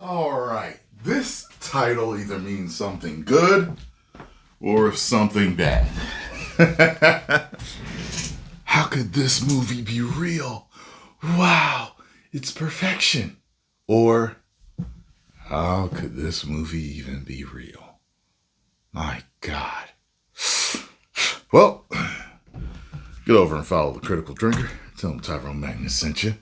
All right. This title either means something good or something bad. How could this movie be real? Wow, it's perfection. Or how could this movie even be real? My God. Well, get over and follow the Critical Drinker. Tell him Tyrone Magnus sent you.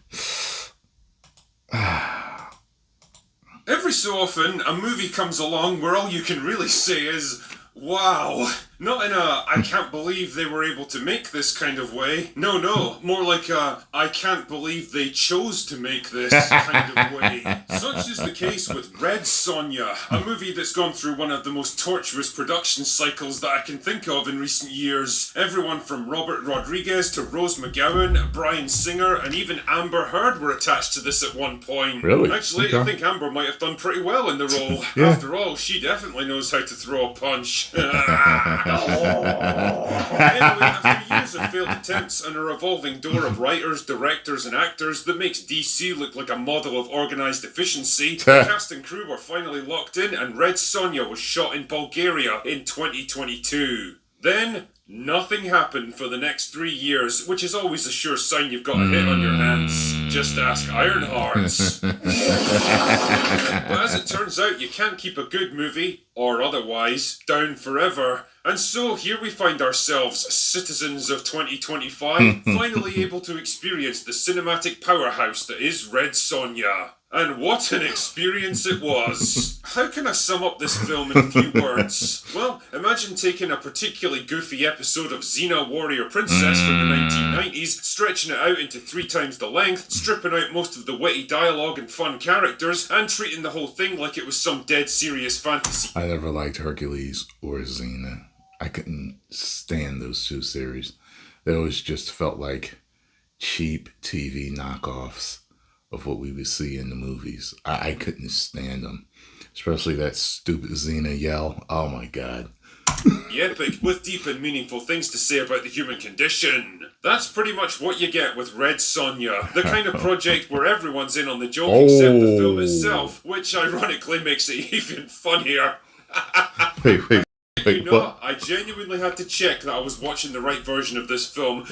Every so often, a movie comes along where all you can really say is, wow. Not in a, I can't believe they were able to make this kind of way. No. More like a, I can't believe they chose to make this kind of way. Such is the case with Red Sonja, a movie that's gone through one of the most torturous production cycles that I can think of in recent years. Everyone from Robert Rodriguez to Rose McGowan, Bryan Singer, and even Amber Heard were attached to this at one point. Really? Actually, Okay. I think Amber might have done pretty well in the role. Yeah. After all, she definitely knows how to throw a punch. Anyway, after years of failed attempts and a revolving door of writers, directors, and actors that makes DC look like a model of organised efficiency, the cast and crew were finally locked in, and Red Sonja was shot in Bulgaria in 2022. Then, nothing happened for the next 3 years, which is always a sure sign you've got a hit on your hands. Just ask Ironhearts. But as it turns out, you can't keep a good movie, or otherwise, down forever. And so here we find ourselves, citizens of 2025, finally able to experience the cinematic powerhouse that is Red Sonja. And what an experience it was! How can I sum up this film in a few words? Well, imagine taking a particularly goofy episode of Xena Warrior Princess from the 1990s, stretching it out into 3 times the length, stripping out most of the witty dialogue and fun characters, and treating the whole thing like it was some dead serious fantasy. I never liked Hercules or Xena. I couldn't stand those 2 series. They always just felt like cheap TV knockoffs of what we would see in the movies. I couldn't stand them. Especially that stupid Xena yell. Oh my God. The epic, with deep and meaningful things to say about the human condition. That's pretty much what you get with Red Sonja, the kind of project where everyone's in on the joke except the film itself, which ironically makes it even funnier. Wait, You know, what? I genuinely had to check that I was watching the right version of this film.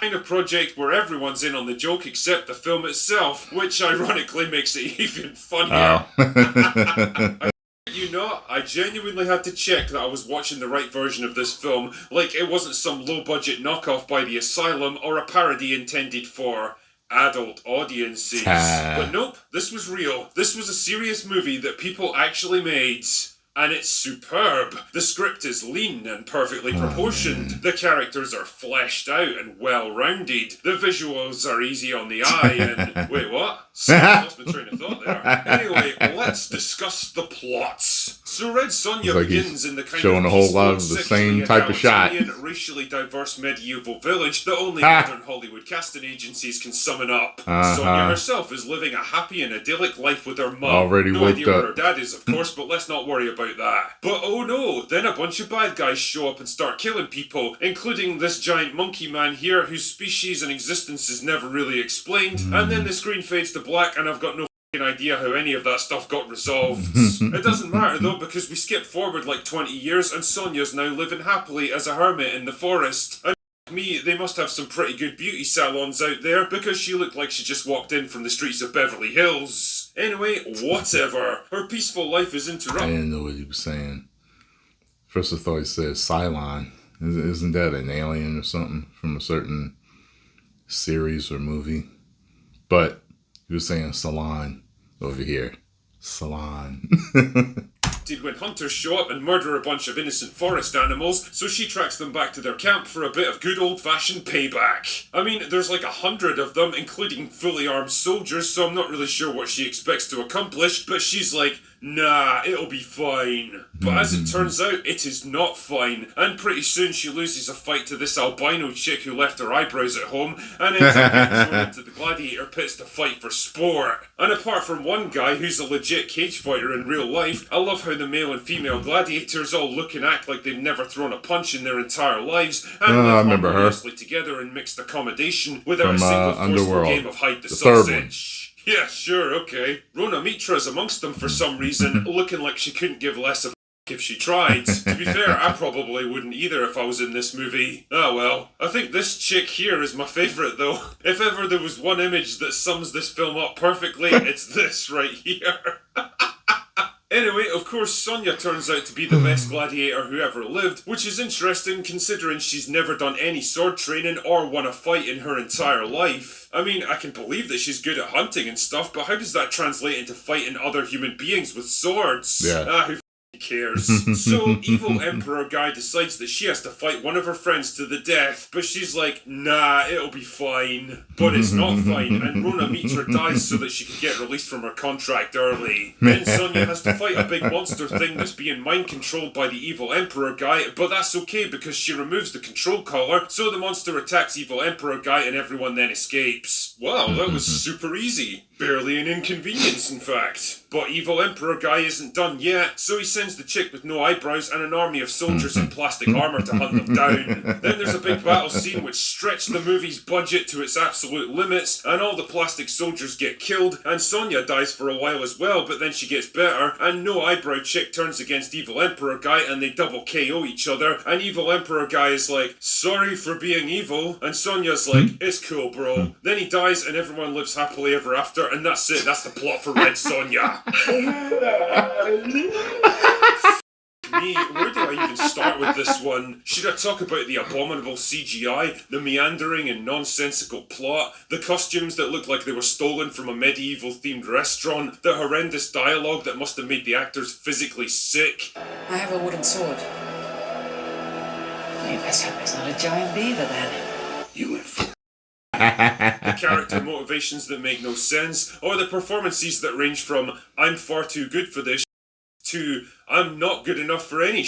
Kind of project where everyone's in on the joke except the film itself, which ironically makes it even funnier. You know, I genuinely had to check that I was watching the right version of this film, like it wasn't some low-budget knockoff by The Asylum or a parody intended for adult audiences. But nope, this was real. This was a serious movie that people actually made. And it's superb. The script is lean and perfectly proportioned. The characters are fleshed out and well-rounded. The visuals are easy on the eye and... Wait, what? I lost my train of thought there. Anyway, let's discuss the plots. So Red Sonja like begins in the kind showing of a whole lot peaceful, of the same sexually type of shot. egalitarian, racially diverse medieval village that only modern Hollywood casting agencies can summon up. Sonja herself is living a happy and idyllic life with her mum. Already no woke idea what up. her dad is, of course, but let's not worry about that. But oh no, then a bunch of bad guys show up and start killing people, including this giant monkey man here whose species and existence is never really explained, and then the screen fades to black and I've got no idea how any of that stuff got resolved. It doesn't matter though, because we skip forward like 20 years and Sonja's now living happily as a hermit in the forest. And me, they must have some pretty good beauty salons out there because she looked like she just walked in from the streets of Beverly Hills. Anyway, whatever. Her peaceful life is I interrupted. didn't know what he was saying. First I thought he said Cylon. Isn't that an alien or something from a certain series or movie? But he was saying salon over here. Salon. When hunters show up and murder a bunch of innocent forest animals, so she tracks them back to their camp for a bit of good old-fashioned payback. I mean, there's like 100 of them, including fully armed soldiers, so I'm not really sure what she expects to accomplish, but she's like, nah, it'll be fine. But as it turns out, it is not fine, and pretty soon she loses a fight to this albino chick who left her eyebrows at home, and ends up getting thrown into the gladiator pits to fight for sport. And apart from one guy who's a legit cage fighter in real life, I love how the male and female gladiators all look and act like they've never thrown a punch in their entire lives, and live harmoniously together in mixed accommodation without From, a single forceful Underworld. game of hide the The third sausage. Yeah, sure, okay. Rona Mitra's amongst them for some reason, looking like she couldn't give less of a if she tried. To be fair, I probably wouldn't either if I was in this movie. Ah well, I think this chick here is my favourite though. If ever there was one image that sums this film up perfectly, it's this right here. Anyway, of course, Sonja turns out to be the best gladiator who ever lived, which is interesting considering she's never done any sword training or won a fight in her entire life. I mean, I can believe that she's good at hunting and stuff, but how does that translate into fighting other human beings with swords? Yeah. Who cares? So, evil Emperor Guy decides that she has to fight one of her friends to the death, but she's like, nah, it'll be fine. But it's not fine, and Rona Mitra dies so that she can get released from her contract early. Then Sonja has to fight a big monster thing that's being mind-controlled by the evil Emperor Guy, but that's okay because she removes the control collar, so the monster attacks evil Emperor Guy and everyone then escapes. Wow, that was super easy. Barely an inconvenience, in fact. But evil Emperor Guy isn't done yet, so he sends the chick with no eyebrows and an army of soldiers in plastic armour to hunt them down. Then there's a big battle scene which stretched the movie's budget to its absolute limits, and all the plastic soldiers get killed, and Sonja dies for a while as well, but then she gets better, and no eyebrow chick turns against evil Emperor Guy, and they double KO each other, and evil Emperor Guy is like, sorry for being evil, and Sonja's like, it's cool bro. Then he dies and everyone lives happily ever after, and that's it, that's the plot for Red Sonja. Me, where do I even start with this one? Should I talk about the abominable CGI, the meandering and nonsensical plot, the costumes that look like they were stolen from a medieval-themed restaurant, the horrendous dialogue that must have made the actors physically sick? I have a wooden sword. You best hope it's not a giant beaver then. You went the character motivations that make no sense, or the performances that range from I'm far too good for this to I'm not good enough for any.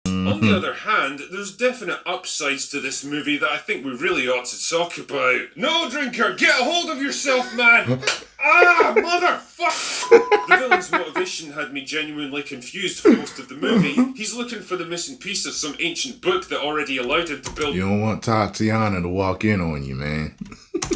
On the other hand, there's definite upsides to this movie that I think we really ought to talk about. No, Drinker, get a hold of yourself, man! Ah, motherfucker! The villain's motivation had me genuinely confused for most of the movie. He's looking for the missing piece of some ancient book that already allowed him to build... You don't want Tatiana to walk in on you, man.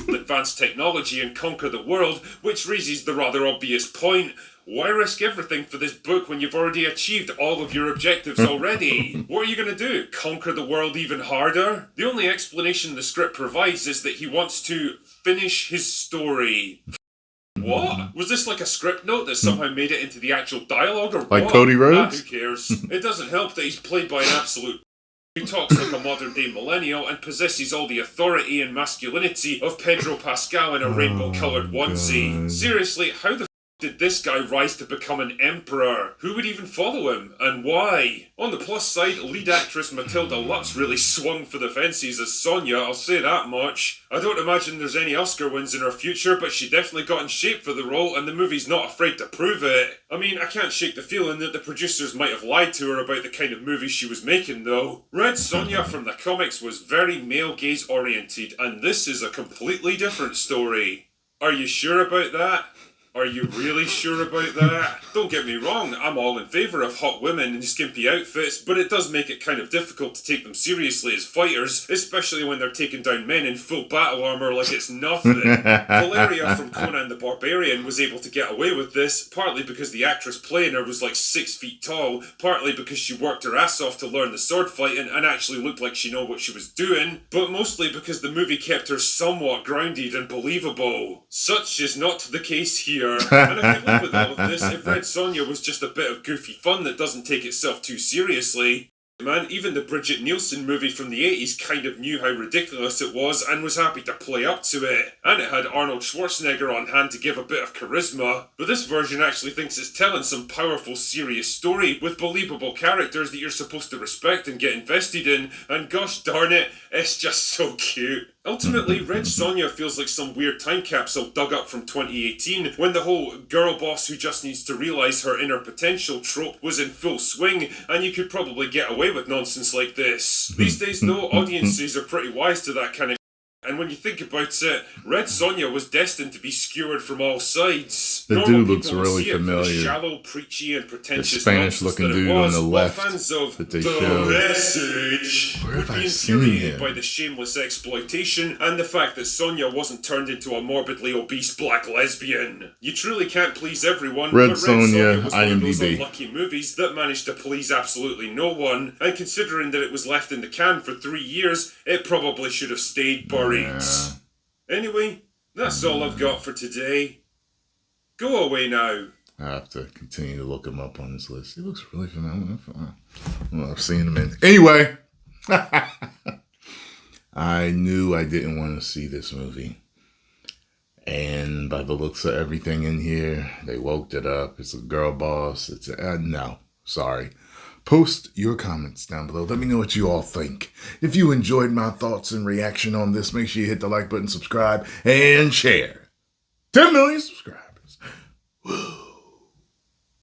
...advanced technology and conquer the world, which raises the rather obvious point. Why risk everything for this book when you've already achieved all of your objectives already? What are you going to do? Conquer the world even harder? The only explanation the script provides is that he wants to finish his story. What? Was this like a script note that somehow made it into the actual dialogue or what? Like Cody Rhodes? Who cares? It doesn't help that he's played by an absolute who talks like a modern-day millennial and possesses all the authority and masculinity of Pedro Pascal in a rainbow-coloured onesie. God. Seriously, how the did this guy rise to become an emperor? Who would even follow him, and why? On the plus side, lead actress Matilda Lutz really swung for the fences as Sonja, I'll say that much. I don't imagine there's any Oscar wins in her future, but she definitely got in shape for the role, and the movie's not afraid to prove it. I mean, I can't shake the feeling that the producers might have lied to her about the kind of movie she was making, though. Red Sonja from the comics was very male gaze oriented, and this is a completely different story. Are you sure about that? Are you really sure about that? Don't get me wrong, I'm all in favour of hot women in skimpy outfits, but it does make it kind of difficult to take them seriously as fighters, especially when they're taking down men in full battle armour like it's nothing. Valeria from Conan the Barbarian was able to get away with this, partly because the actress playing her was like 6 feet tall, partly because she worked her ass off to learn the sword fighting and actually looked like she knew what she was doing, but mostly because the movie kept her somewhat grounded and believable. Such is not the case here. And I could live with all of this if Red Sonja was just a bit of goofy fun that doesn't take itself too seriously. Man, even the Bridget Nielsen movie from the 80s kind of knew how ridiculous it was and was happy to play up to it. And it had Arnold Schwarzenegger on hand to give a bit of charisma. But this version actually thinks it's telling some powerful, serious story with believable characters that you're supposed to respect and get invested in. And gosh darn it, it's just so cute. Ultimately, Red Sonja feels like some weird time capsule dug up from 2018 when the whole girl boss who just needs to realise her inner potential trope was in full swing, and you could probably get away with nonsense like this. These days though, audiences are pretty wise to that kind of and when you think about it, Red Sonja was destined to be skewered from all sides. The Normal dude looks people will really see it for the familiar. shallow, preachy, and pretentious The Spanish-looking nonsense that it dude on was, the while left fans of that they the showed. message Where would have be I seen infuriated him? by the shameless exploitation and the fact that Sonja wasn't turned into a morbidly obese black lesbian. You truly can't please everyone, Red but Sonja, was one of those IMDb. unlucky movies that managed to please absolutely no one, and considering that it was left in the can for 3 years, it probably should have stayed buried. Yeah. Anyway, that's all I've got for today. Go away now. I have to continue to look him up on this list. He looks really familiar. Well, I've seen him in. Anyway, I knew I didn't want to see this movie. And by the looks of everything in here, they woke it up. It's a girl boss. It's a, no, sorry. Post your comments down below. Let me know what you all think. If you enjoyed my thoughts and reaction on this, make sure you hit the like button, subscribe, and share. 10 million subscribers.